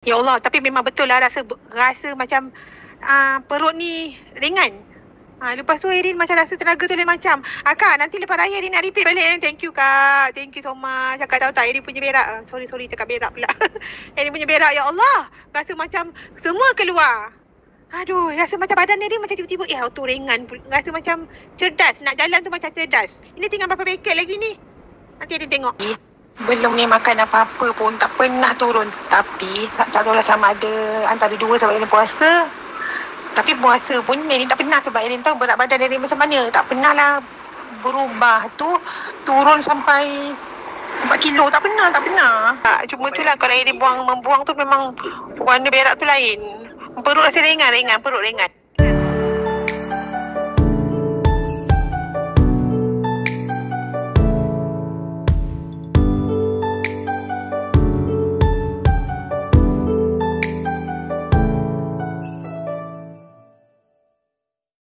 Ya Allah, tapi memang betul lah rasa macam perut ni ringan. Lepas tu Erin macam rasa tenaga tu lain macam. Kak, nanti lepas raya Erin nak repeat balik. Thank you Kak. Thank you so much. Kakak tahu tak Erin punya berak. Sorry cakap berak pula. Erin punya berak, ya Allah. Rasa macam semua keluar. Aduh, rasa macam badan Erin macam tiba-tiba tu ringan. Rasa macam cerdas. Nak jalan tu macam cerdas. Ini tinggal berapa paket lagi ni. Nanti Erin tengok. Belum ni makan apa-apa pun. Tak pernah turun. Tapi tak tahulah sama ada antara 2 sebab Erin puasa. Tapi puasa pun Erin tak pernah sebab Erin tahu berat badan Erin macam mana. Tak pernah lah berubah tu turun sampai 4 kilo. Tak pernah. Cuma tu lah kalau Erin membuang tu memang warna berak tu lain. Perut rasa ringan, perut ringan.